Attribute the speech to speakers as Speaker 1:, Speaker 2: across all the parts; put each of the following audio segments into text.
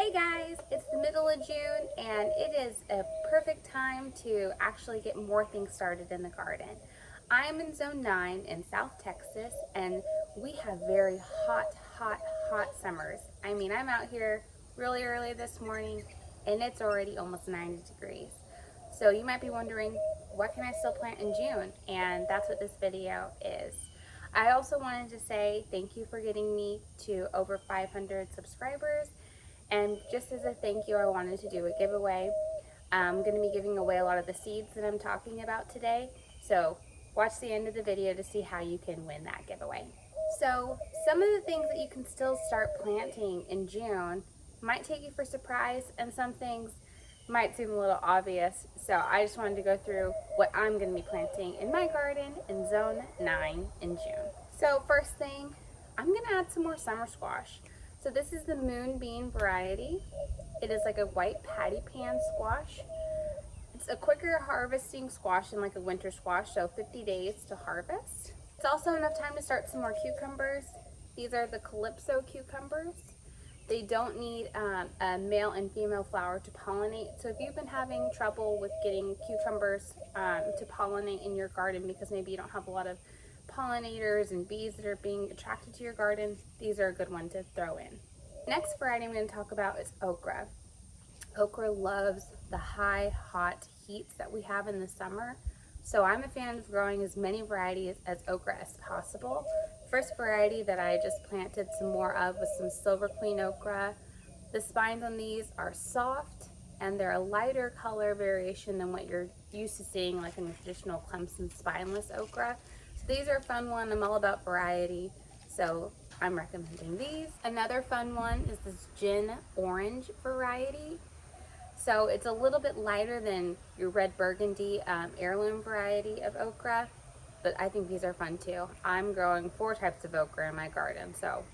Speaker 1: Hey guys, it's the middle of June and it is a perfect time to actually get more things started in the garden. I'm in zone 9 in South Texas and we have very hot summers. I mean, I'm out here really early this morning and it's already almost 90 degrees. So you might be wondering, what can I still plant in June? And that's what this video is. I also wanted to say thank you for getting me to over 500 subscribers. And just as a thank you, I wanted to do a giveaway. I'm going to be giving away a lot of the seeds that I'm talking about today. So watch the end of the video to see how you can win that giveaway. So some of the things that you can still start planting in June might take you for surprise, and some things might seem a little obvious. So I just wanted to go through what I'm going to be planting in my garden in zone 9 in June. So first thing, I'm going to add some more summer squash. So this is the moonbeam variety. It is like a white patty pan squash. It's a quicker harvesting squash than like a winter squash, so 50 days to harvest. It's also enough time to start some more cucumbers. These are the Calypso cucumbers. They don't need a male and female flower to pollinate. So if you've been having trouble with getting cucumbers to pollinate in your garden because maybe you don't have a lot of pollinators and bees that are being attracted to your garden, these are a good one to throw in. Next variety I'm going to talk about is okra. Okra loves the hot heats that we have in the summer. So I'm a fan of growing as many varieties as okra as possible. First variety that I just planted some more of was some Silver Queen okra. The spines on these are soft and they're a lighter color variation than what you're used to seeing like in the traditional Clemson spineless okra. So these are a fun one. I'm all about variety, so I'm recommending these. Another fun one is this gin orange variety. So it's a little bit lighter than your red burgundy heirloom variety of okra, but I think these are fun too. I'm growing 4 types of okra in my garden, so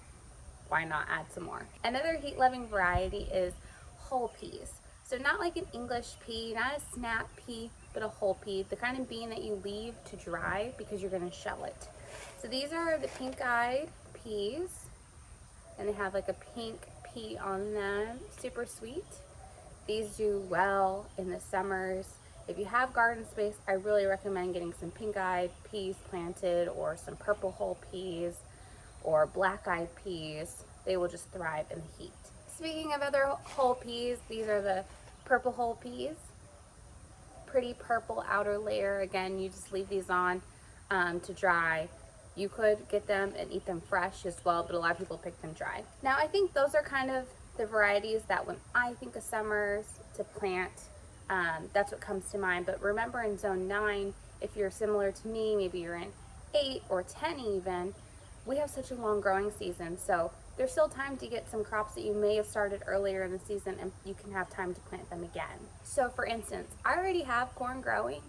Speaker 1: why not add some more? Another heat-loving variety is whole peas. So not like an English pea, not a snap pea, but a whole pea, the kind of bean that you leave to dry because you're gonna shell it. So these are the pink-eyed peas, and they have like a pink pea on them, super sweet. These do well in the summers. If you have garden space, I really recommend getting some pink-eyed peas planted or some purple whole peas or black-eyed peas. They will just thrive in the heat. Speaking of other whole peas, these are the purple whole peas. Pretty purple outer layer. Again, you just leave these on to dry. You could get them and eat them fresh as well, but a lot of people pick them dry. Now, I think those are kind of the varieties that when I think of summers to plant, that's what comes to mind. But remember, in zone 9, if you're similar to me, maybe you're in 8 or 10 even, we have such a long growing season. So there's still time to get some crops that you may have started earlier in the season, and you can have time to plant them again. So for instance, I already have corn growing,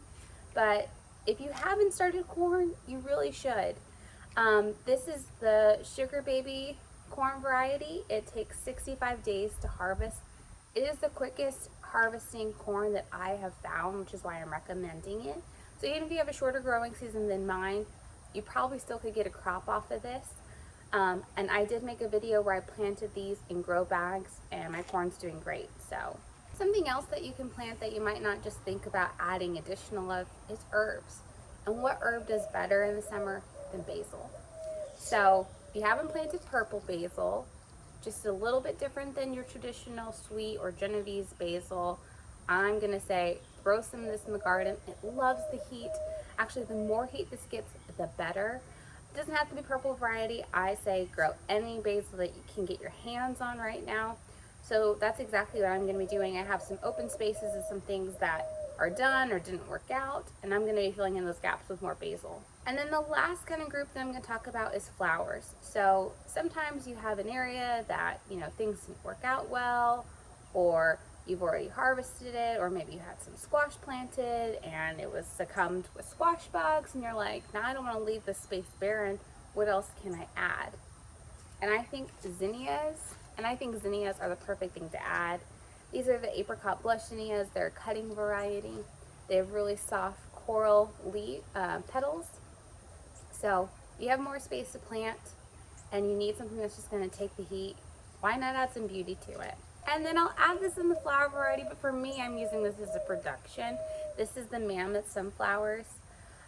Speaker 1: but if you haven't started corn, you really should. This is the Sugar Baby corn variety. It takes 65 days to harvest. It is the quickest harvesting corn that I have found, which is why I'm recommending it. So even if you have a shorter growing season than mine, you probably still could get a crop off of this. And I did make a video where I planted these in grow bags and my corn's doing great. So something else that you can plant that you might not just think about adding additional of is herbs. And what herb does better in the summer than basil? So if you haven't planted purple basil, just a little bit different than your traditional sweet or Genovese basil, I'm gonna say throw some of this in the garden. It loves the heat. Actually, the more heat this gets, the better. It doesn't have to be purple variety. I say grow any basil that you can get your hands on right now. So that's exactly what I'm gonna be doing. I have some open spaces and some things that are done or didn't work out, and I'm gonna be filling in those gaps with more basil. And then the last kind of group that I'm gonna talk about is flowers. So sometimes you have an area that, you know, things didn't work out well, or you've already harvested it, or maybe you had some squash planted and it was succumbed with squash bugs, and you're like, now I don't wanna leave this space barren. What else can I add? And I think zinnias are the perfect thing to add. These are the apricot blush zinnias. They're a cutting variety. They have really soft coral petals. So you have more space to plant and you need something that's just going to take the heat Why not add some beauty to it? And then I'll add this in the flower variety, but for me, I'm using this as a production. This is the Mammoth Sunflowers.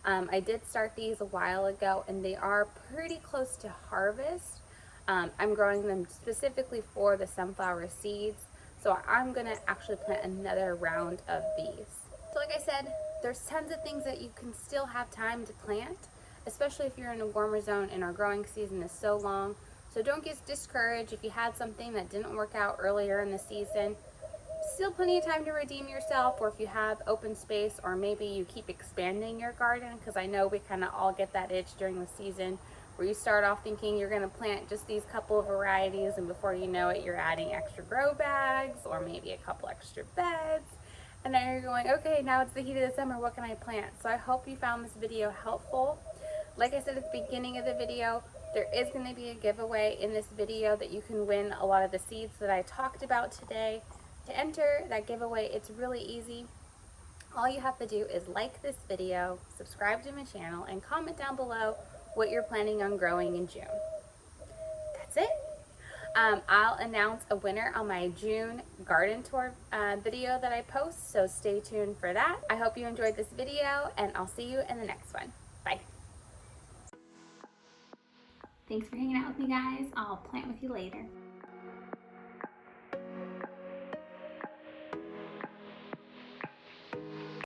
Speaker 1: I did start these a while ago, and they are pretty close to harvest. I'm growing them specifically for the sunflower seeds, so I'm gonna actually plant another round of these. So like I said, there's tons of things that you can still have time to plant, especially if you're in a warmer zone and our growing season is so long. So don't get discouraged if you had something that didn't work out earlier in the season. Still plenty of time to redeem yourself, or if you have open space, or maybe you keep expanding your garden, because I know we kind of all get that itch during the season where you start off thinking you're going to plant just these couple of varieties, and before you know it, you're adding extra grow bags or maybe a couple extra beds, and now you're going, okay, now it's the heat of the summer, what can I plant? So I hope you found this video helpful. Like I said at the beginning of the video, there is going to be a giveaway in this video that you can win a lot of the seeds that I talked about today. To enter that giveaway, it's really easy. All you have to do is like this video, subscribe to my channel, and comment down below what you're planning on growing in June. That's it. I'll announce a winner on my June garden tour video that I post, so stay tuned for that. I hope you enjoyed this video, and I'll see you in the next one. Bye. Thanks for hanging out with me, guys. I'll plant with you later.